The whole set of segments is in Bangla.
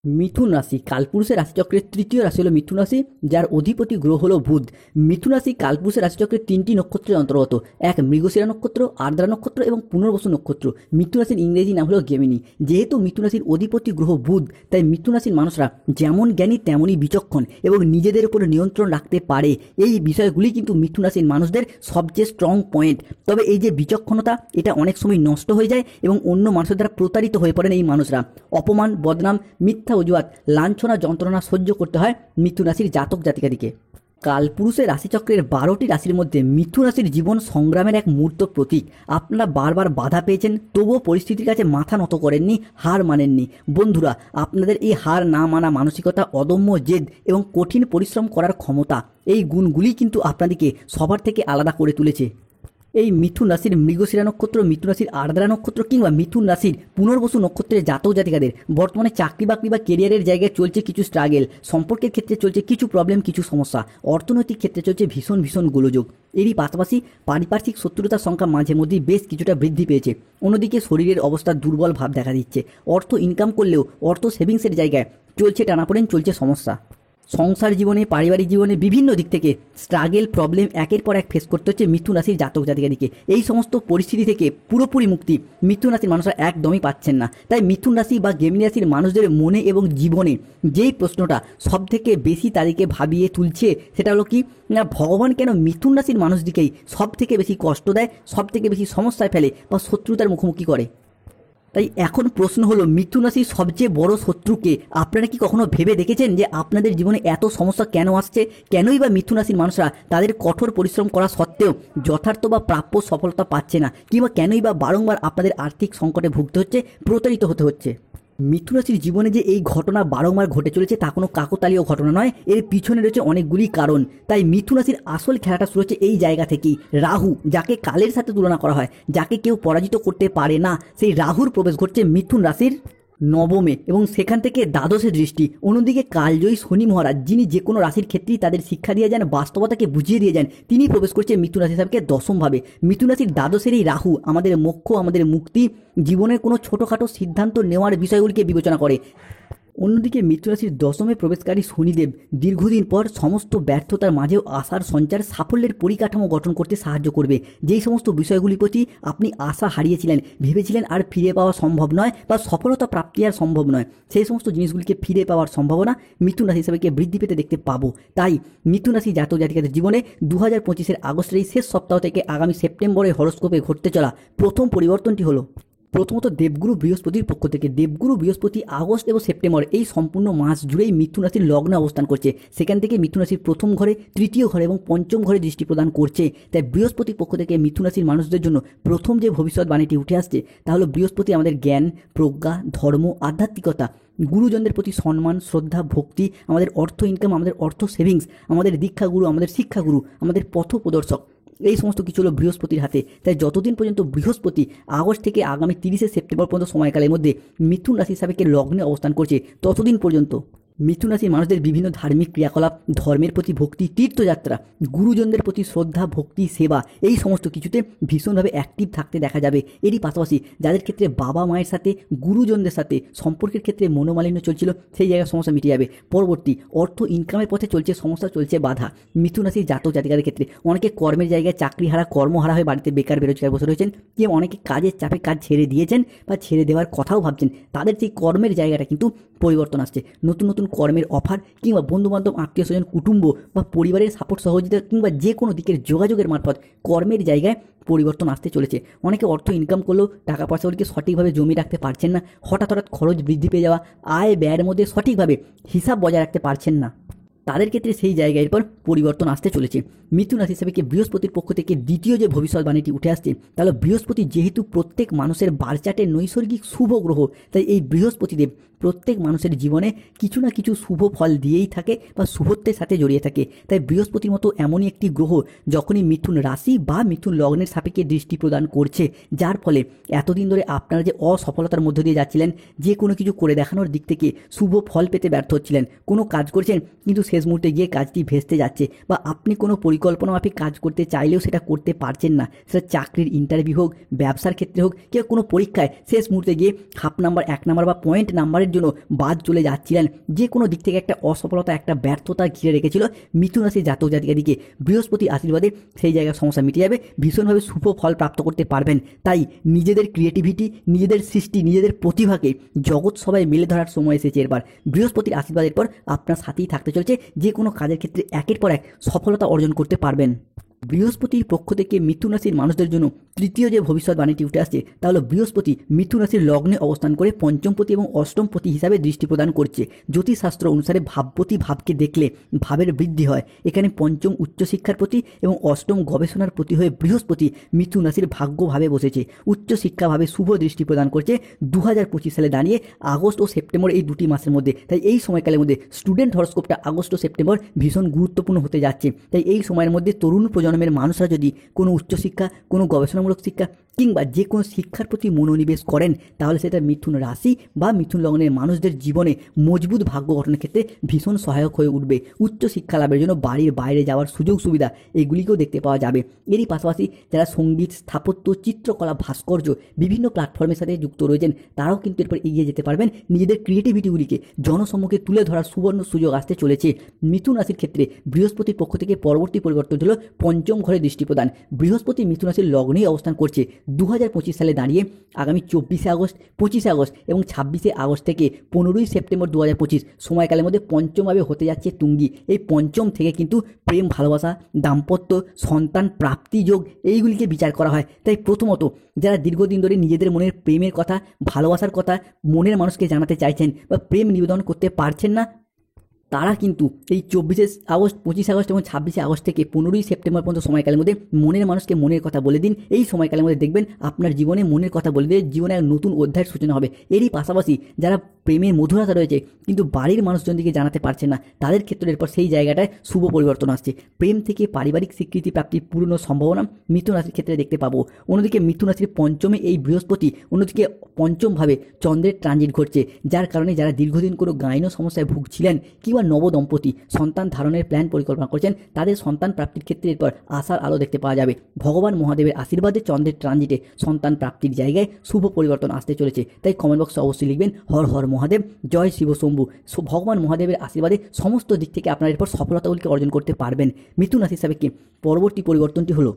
মিথুন রাশি কালপুরুষের রাশিচক্রের তৃতীয় রাশি হলো মিথুন রাশি, যার অধিপতি গ্রহ হলো বুধ। মিথুন রাশি কালপুরুষের রাশিচক্রের তিনটি নক্ষত্রের অন্তর্গত, এক মৃগশিরা নক্ষত্র, আর্দ্রা নক্ষত্র এবং পুনর্বসু নক্ষত্র। মিথুন রাশির ইংরেজি নাম হলো গেমিনি। যেহেতু মিথুন রাশির অধিপতি গ্রহ বুধ, তাই মিথুন রাশির মানুষরা যেমন জ্ঞানী তেমনই বিচক্ষণ এবং নিজেদের উপর নিয়ন্ত্রণ রাখতে পারে। এই বিষয়গুলি কিন্তু মিথুন রাশির মানুষদের সবচেয়ে স্ট্রং পয়েন্ট। তবে এই যে বিচক্ষণতা, এটা অনেক সময় নষ্ট হয়ে যায় এবং অন্য মানুষের দ্বারা প্রতারিত হয়ে পড়েন এই মানুষরা। অপমান, বদনাম, মিথ্যা অজুহাত, লাঞ্ছনা, যন্ত্রণা সহ্য করতে হয় মিথুন রাশির জাতক জাতিকাদিকে। কালপুরুষের রাশিচক্রের 12টি রাশির মধ্যে মিথুন রাশির জীবন সংগ্রামের এক মূর্ত প্রতীক। আপনারা বারবার বাধা পেয়েছেন, তবুও পরিস্থিতির কাছে মাথা নত করেননি, হার মানেননি। বন্ধুরা, আপনাদের এই হার না মানা মানসিকতা, অদম্য জেদ এবং কঠিন পরিশ্রম করার ক্ষমতা, এই গুণগুলি কিন্তু আপনাদেরকে সবার থেকে আলাদা করে তুলেছে। এই মিথুন রাশির মৃগশিরা নক্ষত্র, মিথুন রাশির আর্দ্রা নক্ষত্র কিংবা মিথুন রাশির পুনর্বসু নক্ষত্রের জাতক জাতিকাদের বর্তমানে চাকরি বাকরি বা কেরিয়ারের জায়গায় চলছে কিছু স্ট্রাগেল, সম্পর্কের ক্ষেত্রে চলছে কিছু প্রবলেম, কিছু সমস্যা, অর্থনৈতিক ক্ষেত্রে চলছে ভীষণ ভীষণ গোলযোগ। এরই পাশাপাশি পারিপার্শ্বিক শত্রুতার সংখ্যা মাঝে মধ্যেই বেশ কিছুটা বৃদ্ধি পেয়েছে। অন্যদিকে শরীরের অবস্থা দুর্বল ভাব দেখা দিচ্ছে। অর্থ ইনকাম করলেও অর্থ সেভিংসের জায়গায় চলছে টানাপোড়েন, চলছে সমস্যা। সংসার জীবনে, পারিবারিক জীবনে বিভিন্ন দিক থেকে স্ট্রাগেল, প্রবলেম একের পর এক ফেস করতে হচ্ছে মিথুন রাশির জাতক জাতিকাদিকে। এই সমস্ত পরিস্থিতি থেকে পুরোপুরি মুক্তি মিথুন রাশির মানুষরা একদমই পাচ্ছেন না। তাই মিথুন রাশি বা গেমিনি রাশির মানুষদের মনে এবং জীবনে যেই প্রশ্নটা সব থেকে বেশি তাদেরকে ভাবিয়ে তুলছে, সেটা হলো কি না, ভগবান কেন মিথুন রাশির মানুষদিকেই সব থেকে বেশি কষ্ট দেয়, সব থেকে বেশি সমস্যায় ফেলে বা শত্রুতার মুখোমুখি করে। তাই এখন প্রশ্ন হলো, মিথুন রাশির সবচেয়ে বড় শত্রুকে আপনারা কি কখনো ভেবে দেখেছেন যে আপনাদের জীবনে এত সমস্যা কেন আসছে? কেনই বা মিথুন রাশির মানুষরা তাদের কঠোর পরিশ্রম করা সত্ত্বেও যথার্থ বা প্রাপ্য সফলতা পাচ্ছে না? কিংবা কেনই বা বারংবার আপনাদের আর্থিক সংকটে ভুগতে হচ্ছে, প্রতারিত হতে হচ্ছে? মিথুন রাশির জীবনে যে এই ঘটনা বারংবার ঘটে চলেছে তা কোনো কাকতালীয় ঘটনা নয়, এর পিছনে রয়েছে অনেকগুলি কারণ। তাই মিথুন রাশির আসল খেলাটা শুরু হচ্ছে এই জায়গা থেকেই। রাহু, যাকে কালের সাথে তুলনা করা হয়, যাকে কেউ পরাজিত করতে পারে না, সেই রাহুর প্রবেশ ঘটছে মিথুন রাশির নবমে এবং সেখান থেকে দ্বাদশে দৃষ্টি। অন্যদিকে কালজয়ী শনি মহারাজ, যিনি যে কোনো রাশির ক্ষেত্রেই তাদের শিক্ষা দিয়ে যান, বাস্তবতাকে বুঝিয়ে দিয়ে যান, তিনি প্রবেশ করছে মিথুন রাশি হিসাবে দশমভাবে। মিথুন রাশির দ্বাদশের এই রাহু আমাদের মোক্ষ, আমাদের মুক্তি, জীবনের কোনো ছোটোখাটো সিদ্ধান্ত নেওয়ার বিষয়গুলিকে বিবেচনা করে। অন্যদিকে মিথুন রাশির দশমে প্রবেশকারী শনিদেব দীর্ঘদিন পর সমস্ত ব্যর্থতার মাঝেও আশার সঞ্চার, সাফল্যের পরিকাঠামো গঠন করতে সাহায্য করবে। যেই সমস্ত বিষয়গুলির প্রতি আপনি আশা হারিয়েছিলেন, ভেবেছিলেন আর ফিরে পাওয়া সম্ভব নয় বা সফলতা প্রাপ্তি আর সম্ভব নয়, সেই সমস্ত জিনিসগুলিকে ফিরে পাওয়ার সম্ভাবনা মিথুন রাশি হিসাবে বৃদ্ধি পেতে দেখতে পাবো। তাই মিথুন রাশি জাতক জাতিকাদের জীবনে 2025-এর আগস্টের এই শেষ সপ্তাহ থেকে আগামী সেপ্টেম্বরে হরোস্কোপে ঘটতে চলা প্রথম পরিবর্তনটি হলো, প্রথমত দেবগুরু বৃহস্পতির পক্ষ থেকে। দেবগুরু বৃহস্পতি আগস্ট এবং সেপ্টেম্বর এই সম্পূর্ণ মাস জুড়েই মিথুন রাশির লগ্নে অবস্থান করছে। সেখান থেকে মিথুন রাশির প্রথম ঘরে, তৃতীয় ঘরে এবং পঞ্চম ঘরে দৃষ্টি প্রদান করছে। তাই বৃহস্পতির পক্ষ থেকে মিথুন রাশির মানুষদের জন্য প্রথম যে ভবিষ্যৎবাণীটি উঠে আসছে তা হলো, বৃহস্পতি আমাদের জ্ঞান, প্রজ্ঞা, ধর্ম, আধ্যাত্মিকতা, গুরুজনদের প্রতি সম্মান, শ্রদ্ধা, ভক্তি, আমাদের অর্থ ইনকাম, আমাদের অর্থ সেভিংস, আমাদের দীক্ষাগুরু, আমাদের শিক্ষাগুরু, আমাদের পথ প্রদর্শক, এই সমস্ত কিছু হলো বৃহস্পতির হাতে। তাই যতদিন পর্যন্ত বৃহস্পতি আগস্ট থেকে আগামী 30শে সেপ্টেম্বর পর্যন্ত সময়কালের মধ্যে মিথুন রাশি সাপেক্ষে লগ্নে অবস্থান করছে, ততদিন পর্যন্ত মিথুন রাশির মানুষদের বিভিন্ন ধার্মিক ক্রিয়াকলাপ, ধর্মের প্রতি ভক্তি, তীর্থযাত্রা, গুরুজনদের প্রতি শ্রদ্ধা, ভক্তি, সেবা, এই সমস্ত কিছুতে ভীষণভাবে অ্যাক্টিভ থাকতে দেখা যাবে। এরই পাশাপাশি যাদের ক্ষেত্রে বাবা মায়ের সাথে, গুরুজনদের সাথে সম্পর্কের ক্ষেত্রে মনোমালিন্য চলছিল, সেই জায়গায় সমস্যা মিটে যাবে। পরবর্তী অর্থ ইনকামের পথে চলছে সমস্যা, চলছে বাধা। মিথুন রাশির জাতক জাতিকাদের ক্ষেত্রে অনেকে কর্মের জায়গায় চাকরিহারা, কর্মহারা হয়ে বাড়িতে বেকার বেরোজগার বসে রয়েছেন, কিংবা অনেকে কাজের চাপে কাজ ছেড়ে দিয়েছেন বা ছেড়ে দেওয়ার কথাও ভাবছেন। তাদের সেই কর্মের জায়গাটা কিন্তু পরিবর্তন আসছে। নতুন নতুন কর্মের অফার, কিংবা বন্ধুবান্ধব, আত্মীয় স্বজন, কুটুম্ব বা পরিবারের সাপোর্ট সহযোগিতা, কিংবা যে কোনো দিকের যোগাযোগের মারফত কর্মের জায়গায় পরিবর্তন আসতে চলেছে। অনেকে অর্থ ইনকাম করলেও টাকা পয়সাগুলিকে সঠিকভাবে জমিয়ে রাখতে পারছেন না। হঠাৎ হঠাৎ খরচ বৃদ্ধি পেয়ে যাওয়া, আয় ব্যয়ের মধ্যে সঠিকভাবে হিসাব বজায় রাখতে পারছেন না, তাদের ক্ষেত্রে সেই জায়গায় এরপর পরিবর্তন আসতে চলেছে। মিথুন রাশি হিসাবে বৃহস্পতির পক্ষ থেকে দ্বিতীয় যে ভবিষ্যৎবাণীটি উঠে আসছে, তাহলে বৃহস্পতি যেহেতু প্রত্যেক মানুষের বারচার্টের নৈসর্গিক শুভ গ্রহ, তাই এই বৃহস্পতিদেব প্রত্যেক মানুষের জীবনে কিছু না কিছু শুভ ফল দিয়েই থাকে বা শুভত্বের সাথে জড়িয়ে থাকে। তাই বৃহস্পতির মতো এমনই একটি গ্রহ যখনই মিথুন রাশি বা মিথুন লগ্নের সাপেক্ষে দৃষ্টি প্রদান করছে, যার ফলে এতদিন ধরে আপনারা যে অসফলতার মধ্য দিয়ে যাচ্ছিলেন, যে কোনো কিছু করে দেখানোর দিক থেকে শুভ ফল পেতে ব্যর্থ হচ্ছিলেন, কোনো কাজ করছেন কিন্তু শেষ মুহূর্তে গিয়ে কাজটি ভেস্তে যাচ্ছে, বা আপনি কোনো পরিকল্পনা মাফিক কাজ করতে চাইলেও সেটা করতে পারছেন না, সেটা চাকরির ইন্টারভিউ হোক, ব্যবসার ক্ষেত্রে হোক, কেউ কোনো পরীক্ষায় শেষ মুহূর্তে গিয়ে হাফ নাম্বার, 1 নাম্বার বা পয়েন্ট নাম্বারের চিরকালের জন্য বাদ চলে যাচ্ছিলেন, যে কোনো দিক থেকে একটা অসফলতা, একটা ব্যর্থতা ঘিরে রেখেছিল মিথুন রাশির জাতক জাতিকাদিকে, বৃহস্পতি আশীর্বাদে সেই জায়গার সমস্যা মিটে যাবে, ভীষণভাবে শুভ ফল প্রাপ্ত করতে পারবেন। তাই নিজেদের ক্রিয়েটিভিটি, নিজেদের সৃষ্টি, নিজেদের প্রতিভাকে জগৎ সবাই মেলে ধরার সময় এসেছে। এরপর বৃহস্পতির আশীর্বাদের পর আপনার সাথেই থাকতে চলেছে, যে কোনো কাজের ক্ষেত্রে একের পর এক সফলতা অর্জন করতে পারবেন। বৃহস্পতির পক্ষ থেকে মিথুন রাশির মানুষদের জন্য তৃতীয় যে ভবিষ্যৎবাণীটি উঠে আসছে তা হলো বৃহস্পতি মিথুন রাশির লগ্নে অবস্থান করে পঞ্চমপতি এবং অষ্টমপতি হিসাবে দৃষ্টি প্রদান করছে। জ্যোতিষশাস্ত্র অনুসারে ভাবপতি ভাবকে দেখলে ভাবের বৃদ্ধি হয়। এখানে পঞ্চম উচ্চশিক্ষার প্রতি এবং অষ্টম গবেষণার প্রতি হয়ে বৃহস্পতি মিথুন রাশির ভাগ্যভাবে বসেছে। উচ্চশিক্ষাভাবে শুভ দৃষ্টি প্রদান করছে 2025 সালে দাঁড়িয়ে আগস্ট ও সেপ্টেম্বর এই দুটি মাসের মধ্যে। তাই এই সময়কালের মধ্যে স্টুডেন্ট হরস্কোপটা আগস্ট ও সেপ্টেম্বর ভীষণ গুরুত্বপূর্ণ হতে যাচ্ছে। তাই এই সময়ের মধ্যে তরুণ প্রজন্মের মানুষরা যদি কোনো উচ্চশিক্ষা, কোনো গবেষণামূলক শিক্ষা কিংবা যে কোনো শিক্ষার প্রতি মনোনিবেশ করেন, তাহলে সেটা মিথুন রাশি বা মিথুন লগ্নের মানুষদের জীবনে মজবুত ভাগ্য গঠনের ক্ষেত্রে ভীষণ সহায়ক হয়ে উঠবে। উচ্চশিক্ষা লাভের জন্য বাড়ির বাইরে যাওয়ার সুযোগ সুবিধা এগুলিকেও দেখতে পাওয়া যাবে। এরই পাশাপাশি যারা সঙ্গীত, স্থাপত্য, চিত্রকলা, ভাস্কর্য বিভিন্ন প্ল্যাটফর্মের সাথে যুক্ত রয়েছেন, তারাও কিন্তু এরপর এগিয়ে যেতে পারবেন। নিজেদের ক্রিয়েটিভিটিগুলিকে জনসম্মুখে তুলে ধরার সুবর্ণ সুযোগ আসতে চলেছে। মিথুন রাশির ক্ষেত্রে বৃহস্পতির পক্ষ থেকে পরবর্তী পরিবর্তন হলো পঞ্চম ঘরে দৃষ্টি প্রদান। বৃহস্পতি মিথুন রাশির লগ্নেই অবস্থান করছে 2025 সালে দাঁড়িয়ে আগামী 24শে আগস্ট, 25শে আগস্ট এবং 26শে আগস্ট থেকে 15ই সেপ্টেম্বর 2025 সময়কালের মধ্যে পঞ্চমভাবে হতে যাচ্ছে তুঙ্গি। এই পঞ্চম থেকে কিন্তু প্রেম, ভালোবাসা, দাম্পত্য, সন্তান প্রাপ্তি যোগ এইগুলিকে বিচার করা হয়। তাই প্রথমত যারা দীর্ঘদিন ধরে নিজেদের মনের প্রেমের কথা, ভালোবাসার কথা মনের মানুষকে জানাতে চাইছেন বা প্রেম নিবেদন করতে পারছেন না, তারা কিন্তু এই 24শে আগস্ট, 25শে আগস্ট এবং 26শে আগস্ট থেকে 15ই সেপ্টেম্বর পর্যন্ত সময়কালের মধ্যে মনের মানুষকে মনের কথা বলে দিন। এই সময়কালের মধ্যে দেখবেন আপনার জীবনে মনের কথা বলে দিয়ে জীবনে এক নতুন অধ্যায়ের সূচনা হবে। এরই পাশাপাশি যারা প্রেমের মধুরতা রয়েছে কিন্তু বাড়ির মানুষজনকে জানাতে পারছেন না, তাদের ক্ষেত্রে এরপর সেই জায়গাটায় শুভ পরিবর্তন আসছে। প্রেম থেকে পারিবারিক স্বীকৃতি প্রাপ্তির পূর্ণ সম্ভাবনা মিথুন রাশির ক্ষেত্রে দেখতে পাবো। অন্যদিকে মিথুন রাশির পঞ্চমে এই বৃহস্পতি, অন্যদিকে পঞ্চমভাবে চন্দ্রের ট্রানজিট ঘটছে, যার কারণে যারা দীর্ঘদিন কোনো গাইনো সমস্যায় ভুগছিলেন কিংবা নবদম্পতি সন্তান ধারণের প্ল্যান পরিকল্পনা করছেন, তাদের সন্তান প্রাপ্তির ক্ষেত্রে এরপর আশার আলো দেখতে পাওয়া যাবে। ভগবান মহাদেবের আশীর্বাদে চন্দ্রের ট্রানজিটে সন্তান প্রাপ্তির জায়গায় শুভ পরিবর্তন আসতে চলেছে। তাই কমেন্ট বক্সে অবশ্যই লিখবেন হর হর মহাদেব, জয় শিব শম্ভু। ভগবান মহাদেবের আশীর্বাদে সমস্ত দিক থেকে আপনারা এরপর সফলতাগুলিকে অর্জন করতে পারবেন। মিথুন রাশি হিসাবে কি পরবর্তী পরিবর্তনটি হলো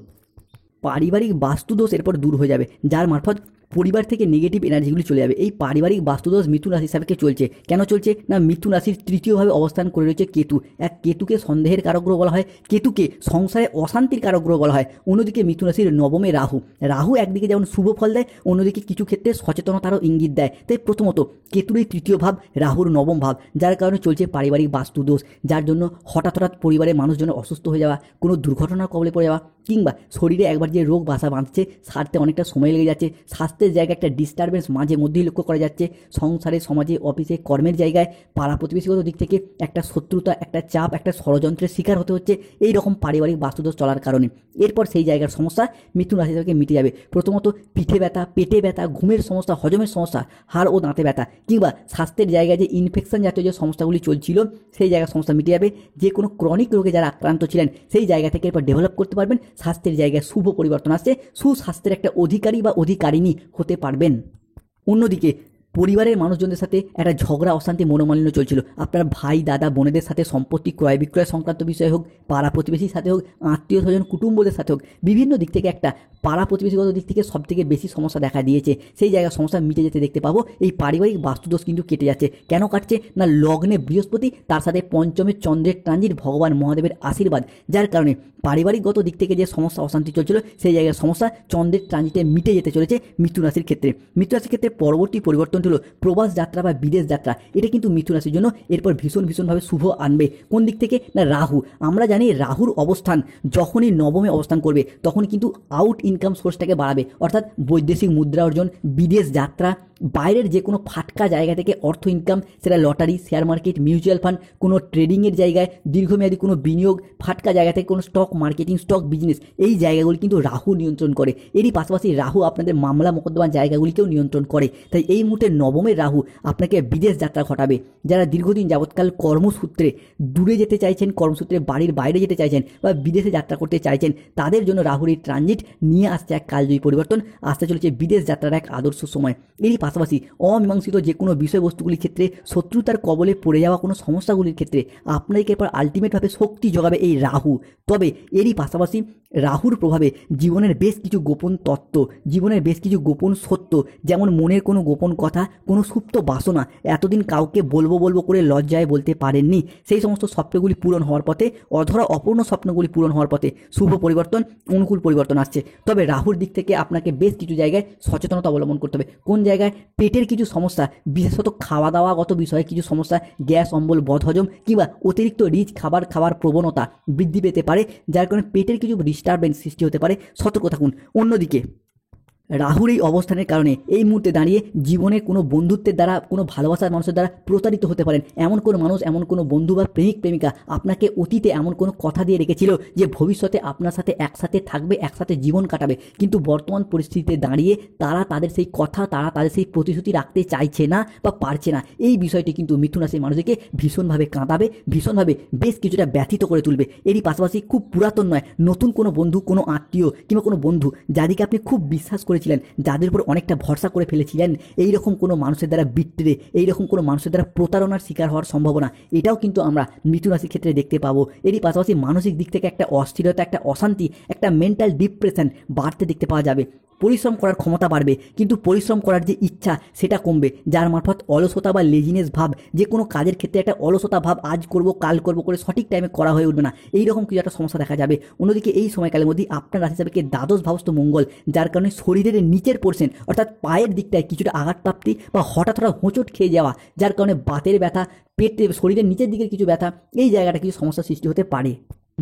পারিবারিক বাস্তুদোষ এরপর দূর হয়ে যাবে, যার মারফত পরিবার থেকে নেগেটিভ এনার্জিগুলি চলে যাবে। এই পারিবারিক বাস্তুদোষ মিথুন রাশি সাপেক্ষে চলছে। কেন চলছে না, মিথুন রাশির তৃতীয়ভাবে অবস্থান করে রয়েছে কেতু। এক কেতুকে সন্দেহের কারক গ্রহ বলা হয়, কেতুকে সংসারে অশান্তির কারক গ্রহ বলা হয়। অন্যদিকে মিথুন রাশির নবমে রাহু, রাহু একদিকে যেমন শুভ ফল দেয়, অন্যদিকে কিছু ক্ষেত্রে সচেতনতারও ইঙ্গিত দেয়। তাই প্রথমত কেতুর এই তৃতীয় ভাব, রাহুর নবম ভাব, যার কারণে চলছে পারিবারিক বাস্তুদোষ, যার জন্য হঠাৎ পরিবারের মানুষজন অসুস্থ হয়ে যাওয়া, কোনো দুর্ঘটনার কবলে পড়ে যাওয়া কিংবা শরীরে একবার যে রোগ বাসা বাঁধছে সারতে অনেকটা সময় লেগে যাচ্ছে, স্বাস্থ্যের জায়গায় একটা ডিস্টারবেন্স মাঝে মধ্যেই লক্ষ্য করা যাচ্ছে, সংসারে, সমাজে, অফিসে, কর্মের জায়গায়, পাড়া প্রতিবেশীগত দিক থেকে একটা শত্রুতা, একটা চাপ, একটা ষড়যন্ত্রের শিকার হতে হচ্ছে এই রকম পারিবারিক বাস্তুদোষ চলার কারণে। এরপর সেই জায়গার সমস্যা মিথুন রাশি থেকে মিটে যাবে। প্রথমত পিঠে ব্যথা, পেটে ব্যথা, ঘুমের সমস্যা, হজমের সমস্যা, হাড় ও দাঁতে ব্যথা কিংবা স্বাস্থ্যের জায়গায় যে ইনফেকশন জাতীয় যে সমস্যাগুলি চলছিল সেই জায়গার সমস্যা মিটে যাবে। যে কোনো ক্রনিক রোগে যারা আক্রান্ত ছিলেন সেই জায়গা থেকে এরপর ডেভেলপ করতে পারবেন। স্বাস্থ্যের জায়গায় শুভ পরিবর্তন আসছে, সুস্বাস্থ্যের একটা অধিকারী বা অধিকারিণী হতে পারবেন। অন্যদিকে পরিবারের মানুষজনদের সাথে একটা ঝগড়া, অশান্তি, মনোমালিন্য চলছিল। আপনার ভাই, দাদা, বোনেদের সাথে সম্পত্তি ক্রয় বিক্রয় সংক্রান্ত বিষয় হোক, পাড়া প্রতিবেশীর সাথে হোক, আত্মীয় স্বজন কুটুম্বদের সাথে হোক, বিভিন্ন দিক থেকে একটা পাড়া প্রতিবেশীগত দিক থেকে সব থেকে বেশি সমস্যা দেখা দিয়েছে। সেই জায়গার সমস্যা মিটে যেতে দেখতে পাবো। এই পারিবারিক বাস্তুদোষ কিন্তু কেটে যাচ্ছে। কেন কাটছে না, লগ্নে বৃহস্পতি, তার সাথে পঞ্চমে চন্দ্রের ট্রানজিট, ভগবান মহাদেবের আশীর্বাদ, যার কারণে পারিবারিকগত দিক থেকে যে সমস্যা অশান্তি চলছিল সেই জায়গার সমস্যা চন্দ্রের ট্রানজিটে মিটে যেতে চলেছে মিথুন রাশির ক্ষেত্রে। মিথুন রাশির ক্ষেত্রে পরবর্তী পরিবর্তনটি হলো প্রবাস যাত্রা বা বিদেশ যাত্রা। এটা কিন্তু মিথুন রাশির জন্য এরপর ভীষণভাবে শুভ আনবে। কোন দিক থেকে না, রাহু, আমরা জানি রাহুর অবস্থান যখনই নবমে অবস্থান করবে তখন কিন্তু আউট ইনকাম সোর্সটাকে বাড়াবে, অর্থাৎ বৈদেশিক মুদ্রা অর্জন, বিদেশ যাত্রা, বাইরের যে কোনো ফাটকা জায়গা থেকে অর্থ ইনকাম, সেটা lottery, share market, mutual fund, কোনো ট্রেডিংয়ের জায়গায়, দীর্ঘমেয়াদী কোনো বিনিয়োগ, ফাটকা জায়গা থেকে কোনো স্টক মার্কেটিং, স্টক বিজনেস, এই জায়গাগুলি কিন্তু রাহু নিয়ন্ত্রণ করে। এরই পাশাপাশি রাহু আপনাদের মামলা মোকদ্দমার জায়গাগুলিকেও নিয়ন্ত্রণ করে। তাই এই মুহূর্তে নবমের রাহু আপনাকে বিদেশ যাত্রা ঘটাবে। যারা দীর্ঘদিন যাবৎকাল কর্মসূত্রে দূরে যেতে চাইছেন, কর্মসূত্রে বাড়ির বাইরে যেতে চাইছেন বা বিদেশে যাত্রা করতে চাইছেন, তাদের জন্য রাহুর এই ট্রানজিট নিয়ে আসছে এক কালজয়ী পরিবর্তন। আসতে চলেছে বিদেশ যাত্রার এক আদর্শ সময়। এরই পাশাপাশি অমীমাংসিত যে কোনো বিষয়বস্তুগুলির ক্ষেত্রে, শত্রুতার কবলে পড়ে যাওয়া কোনো সমস্যাগুলির ক্ষেত্রে আপনাকে এরপর আলটিমেটভাবে শক্তি যোগাবে এই রাহু। তবে এরই পাশাপাশি রাহুর প্রভাবে জীবনের বেশ কিছু গোপন তত্ত্ব, জীবনের বেশ কিছু গোপন সত্য, যেমন মনের কোনো গোপন কথা, কোনো সুপ্ত বাসনা, এতদিন কাউকে বলবো বলবো করে লজ্জায় বলতে পারেননি, সেই সমস্ত স্বপ্নগুলি পূরণ হওয়ার পথে, অধরা অপূর্ণ স্বপ্নগুলি পূরণ হওয়ার পথে শুভ পরিবর্তন, অনুকূল পরিবর্তন আসছে। তবে রাহুর দিক থেকে আপনাকে বেশ কিছু জায়গায় সচেতনতা অবলম্বন করতে হবে। কোন জায়গায় পেটের কিছু সমস্যা, বিশেষত খাওয়া দাওয়াগত বিষয়ে কিছু সমস্যা, গ্যাস অম্বল বদহজম কিংবা অতিরিক্ত রিচ খাবার খাওয়ার প্রবণতা বৃদ্ধি পেতে পারে, যার কারণে পেটের কিছু ডিস্টারবেন্স সৃষ্টি হতে পারে, সতর্ক থাকুন। অন্যদিকে রাহুর এই অবস্থানের কারণে এই মুহূর্তে দাঁড়িয়ে জীবনে কোনো বন্ধুত্বের দ্বারা, কোনো ভালোবাসার মানুষের দ্বারা প্রতারিত হতে পারেন। এমন কোনো মানুষ, এমন কোনো বন্ধু বা প্রেমিক প্রেমিকা আপনাকে অতীতে এমন কোনো কথা দিয়ে রেখেছিল যে ভবিষ্যতে আপনার সাথে একসাথে থাকবে, একসাথে জীবন কাটাবে, কিন্তু বর্তমান পরিস্থিতিতে দাঁড়িয়ে তারা তাদের সেই কথা, তারা তাদের সেই প্রতিশ্রুতি রাখতে চাইছে না বা পারছে না। এই বিষয়টি কিন্তু মিথুন রাশির মানুষদেরকে ভীষণভাবে কাঁদাবে, ভীষণভাবে বেশ কিছুটা ব্যথিত করে তুলবে। এরই পাশাপাশি খুব পুরাতন নয়, নতুন কোনো বন্ধু, কোনো আত্মীয় কিংবা কোনো বন্ধু যাদেরকে আপনি খুব বিশ্বাস করেছিলেন, যাদের উপর অনেকটা ভরসা করে ফেলেছিলেন, এই রকম কোনো মানুষের দ্বারা বিট্রে, এই রকম কোনো মানুষের দ্বারা প্রতারণার শিকার হওয়ার সম্ভাবনা, এটাও কিন্তু আমরা মিথুন রাশির ক্ষেত্রে দেখতে পাবো। এরই পাশাপাশি মানসিক দিক থেকে একটা অস্থিরতা, একটা অশান্তি, একটা মেন্টাল ডিপ্রেশন বাড়তে দেখতে পাওয়া যাবে। পরিশ্রম করার ক্ষমতা বাড়বে, কিন্তু পরিশ্রম করার যে ইচ্ছা সেটা কমবে, যার মারফত অলসতা বা লেজিনেস ভাব, যে কোনো কাজের ক্ষেত্রে একটা অলসতা ভাব, আজ করব কাল করব করে সঠিক টাইমে করা হয়ে উঠবে না, এই রকম কিছু একটা সমস্যা দেখা যাবে। অন্যদিকে এই সময়কালের মধ্যে আপনার রাশি হিসাবে দ্বাদশ ভাবস্থ মঙ্গল, যার কারণে শরীরের নিচের পোর্শন অর্থাৎ পায়ের দিকটায় কিছুটা আঘাতপ্রাপ্তি বা হঠাৎ হোঁচট খেয়ে যাওয়া, যার কারণে বাতের ব্যথা, পেটে, শরীরের নিচের দিকের কিছু ব্যথা, এই জায়গাটা কিছু সমস্যার সৃষ্টি হতে পারে।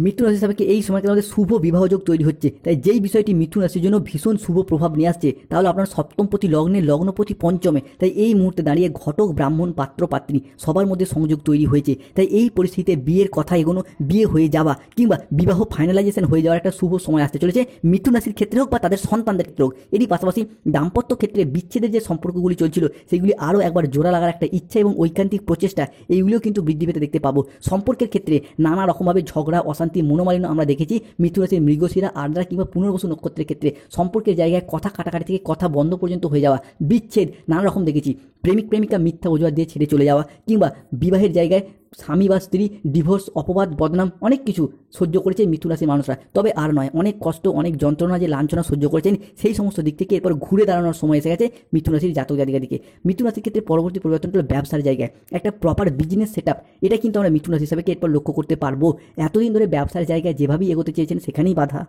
মিথুন রাশি হিসাবে এই সময়কালের মধ্যে শুভ বিবাহযোগ তৈরি হচ্ছে, তাই যেই বিষয়টি মিথুন রাশির জন্য ভীষণ শুভ প্রভাব নিয়ে আসছে, তাহলে আপনার সপ্তমপতি লগ্নে, লগ্নপতি পঞ্চমে, তাই এই মুহূর্তে দাঁড়িয়ে ঘটক ব্রাহ্মণ পাত্র পাত্রী সবার মধ্যে সংযোগ তৈরি হয়েছে। তাই এই পরিস্থিতিতে বিয়ের কথা এগোনো, বিয়ে হয়ে যাওয়া কিংবা বিবাহ ফাইনালাইজেশন হয়ে যাওয়ার একটা শুভ সময় আসতে চলেছে মিথুন রাশির ক্ষেত্রে হোক বা তাদের সন্তানদের ক্ষেত্রে হোক। এরই পাশাপাশি দাম্পত্য ক্ষেত্রে বিচ্ছেদের যে সম্পর্কগুলি চলছিল সেগুলি আরও একবার জোড়া লাগার একটা ইচ্ছা এবং ঐকান্তিক প্রচেষ্টা, এইগুলিও কিন্তু বৃদ্ধি পেতে দেখতে পাবো। সম্পর্কের ক্ষেত্রে নানা রকমভাবে ঝগড়া, অশান্তি, মনোমালিন্য আমরা দেখেছি মিথুন রাশির মৃগশিরা, আর্দ্রা কিংবা পুনর্বসু নক্ষত্রের ক্ষেত্রে। সম্পর্কের জায়গায় কথা কাটাকাটি থেকে কথা বন্ধ পর্যন্ত হয়ে যাওয়া, বিচ্ছেদ নানা রকম দেখেছি। প্রেমিক প্রেমিকা মিথ্যা অজুহাত দিয়ে ছেড়ে চলে যাওয়া, কিংবা বিবাহের জায়গায় স্বামী বা স্ত্রী ডিভোর্স, অপবাদ, বদনাম, অনেক কিছু সহ্য করেছে মিথুন রাশির মানুষরা। তবে আর নয়, অনেক কষ্ট, অনেক যন্ত্রণা, যে লাঞ্ছনা সহ্য করেছেন, সেই সমস্ত দিক থেকে এরপর ঘুরে দাঁড়ানোর সময় এসে গেছে মিথুন রাশির জাতক জাতিকার দিকে। মিথুন রাশির ক্ষেত্রে পরবর্তী পরিবর্তন হলো ব্যবসার জায়গায় একটা প্রপার বিজনেস সেট আপ, এটা কিন্তু আমরা মিথুন রাশি হিসাবে এরপর লক্ষ্য করতে পারবো। এতদিন ধরে ব্যবসার জায়গায় যেভাবেই এগোতে চেয়েছেন সেখানেই বাধা,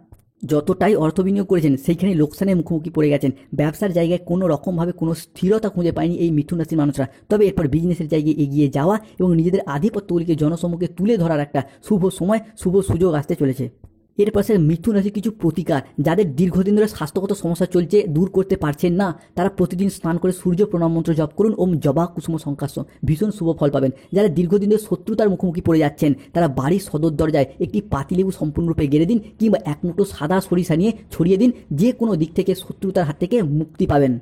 যতটাই অর্থ বিনিয়োগ করেছেন সেইখানে লোকসানের মুখোমুখি পড়ে গেছেন। ব্যবসার জায়গায় কোনো রকমভাবে কোনো স্থিরতা খুঁজে পায়নি এই মিথুন রাশির মানুষরা। তবে এরপর বিজনেসের জায়গায় এগিয়ে যাওয়া এবং নিজেদের আধিপত্যগুলিকে জনসম্মুখে তুলে ধরার একটা শুভ সময়, শুভ সুযোগ আসতে চলেছে। এর পাশে মিথুন রাশির কিছু প্রতিকার, যাদের দীর্ঘদিন ধরে স্বাস্থ্যগত সমস্যা চলছে, দূর করতে পারছেন না, তারা প্রতিদিন স্নান করে সূর্য প্রণাম মন্ত্র জপ করুন, ওম জবা কুসুম সংকাশ্য, ভীষণ শুভ ফল পাবেন। যারা দীর্ঘদিন ধরে শত্রুতার মুখোমুখি পড়ে যাচ্ছেন, তারা বাড়ির সদর দরজায় একটি পাতিলেবু সম্পূর্ণরূপে গেড়ে দিন, কিংবা এক মুঠো সাদা সরিষা নিয়ে ছড়িয়ে দিন, যে কোনো দিক থেকে শত্রুতার হাত থেকে মুক্তি পাবেন।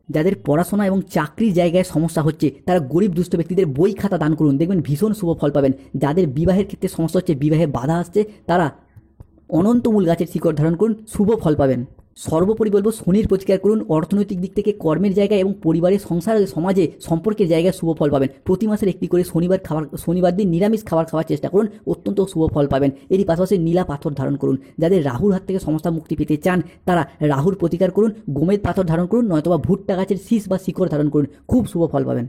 যাদের পড়াশোনা এবং চাকরির জায়গায় সমস্যা হচ্ছে, তারা গরিব দুস্থ ব্যক্তিদের বই খাতা দান করুন, দেখবেন ভীষণ শুভ ফল পাবেন। যাদের বিবাহের ক্ষেত্রে সমস্যা হচ্ছে, বিবাহে বাধা আসছে, তারা অনন্তমূল গাছের শিকড় ধারণ করুন, শুভ ফল পাবেন। সর্বোপরি বলবো শনির প্রতিকার করুন, অর্থনৈতিক দিক থেকে, কর্মের জায়গায় এবং পরিবারের, সংসার, সমাজে, সম্পর্কের জায়গায় শুভ ফল পাবেন। প্রতি মাসের একটি করে শনিবার দিন নিরামিষ খাবার খাওয়ার চেষ্টা করুন, অত্যন্ত শুভ ফল পাবেন। এরই পাশাপাশি নীলা পাথর ধারণ করুন। যাদের রাহুর হাত থেকে সমস্যা মুক্তি পেতে চান, তারা রাহুর প্রতিকার করুন, গোমেদ পাথর ধারণ করুন, নয়তোবা ভুট্টা গাছের শীষ বা শিকড় ধারণ করুন, খুব শুভ ফল পাবেন।